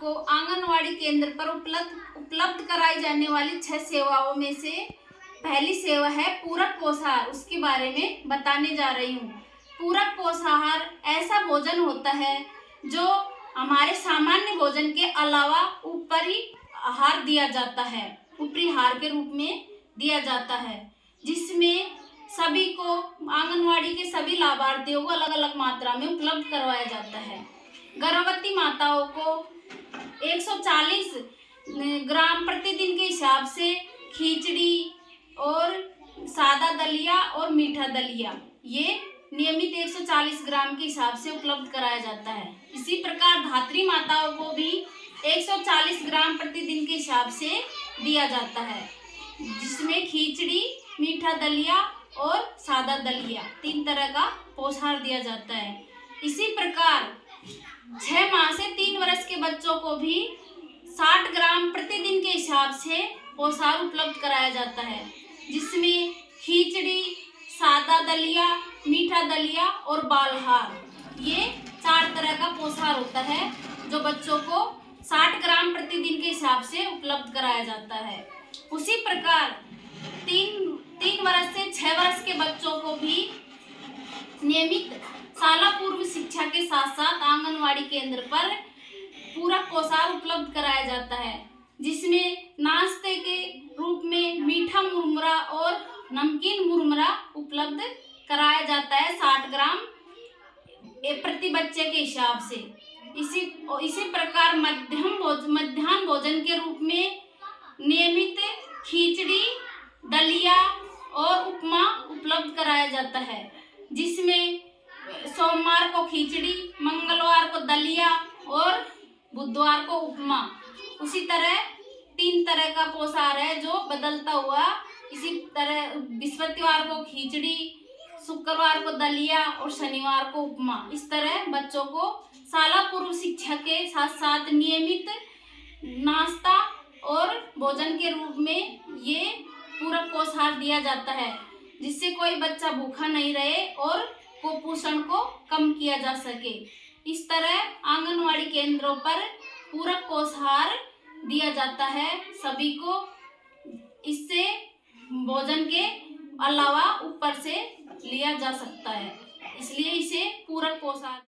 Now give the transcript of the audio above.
आपको आंगनवाड़ी केंद्र पर उपलब्ध कराई जाने वाली 6 सेवाओं में से पहली सेवा है पूरक पोषाहार। उसके बारे में बताने जा रही हूँ। पूरक पोषाहार ऐसा भोजन होता है जो हमारे सामान्य भोजन के अलावा ऊपरी आहार दिया जाता है, ऊपरी आहार के रूप में दिया जाता है, जिसमें सभी को आंगनवाड़ी के सभी लाभार्थियों को अलग अलग मात्रा में उपलब्ध करवाया जाता है। गर्भवती माताओं को 140 ग्राम प्रतिदिन के हिसाब से खिचड़ी और सादा दलिया और मीठा दलिया ये नियमित 140 ग्राम के हिसाब से उपलब्ध कराया जाता है। इसी प्रकार धात्री माताओं को भी 140 ग्राम प्रतिदिन के हिसाब से दिया जाता है, जिसमें खिचड़ी, मीठा दलिया और सादा दलिया 3 तरह का पोषाहार दिया जाता है। इसी प्रकार 6 माह से 3 वर्ष के बच्चों को भी 60 ग्राम प्रतिदिन के हिसाब से पोषाहार उपलब्ध कराया जाता है, जिसमें खिचड़ी, सादा दलिया, मीठा दलिया और बालहार ये 4 तरह का पोषाहार होता है, जो बच्चों को 60 ग्राम प्रतिदिन के हिसाब से उपलब्ध कराया जाता है। उसी प्रकार 3 वर्ष से 6 वर्ष के बच्चों को भी नियमित शाला पूर्व शिक्षा के साथ साथ आंगनवाड़ी केंद्र पर पूरक पोषाहार उपलब्ध कराया जाता है, जिसमें नाश्ते के रूप में मीठा मुरमुरा और नमकीन मुरमुरा उपलब्ध कराया जाता है 60 ग्राम प्रति बच्चे के हिसाब से। इसी प्रकार मध्याह्न भोजन के रूप में नियमित खिचड़ी, दलिया और उपमा उपलब्ध कराया जाता है, जिसमें सोमवार को खिचड़ी, मंगलवार को दलिया और बुधवार को उपमा। उसी तरह 3 तरह का पोषाहार है जो बदलता हुआ। इसी तरह बृहस्पतिवार को खिचड़ी, शुक्रवार को दलिया और शनिवार को उपमा। इस तरह बच्चों को शाला पूर्व शिक्षा के साथ साथ नियमित नाश्ता और भोजन के रूप में ये पूरक पोषाहार दिया जाता है, जिससे कोई बच्चा भूखा नहीं रहे और कुपोषण को कम किया जा सके। इस तरह आंगनवाड़ी केंद्रों पर पूरक पोषाहार दिया जाता है सभी को। इससे भोजन के अलावा ऊपर से लिया जा सकता है, इसलिए इसे पूरक पोषाहार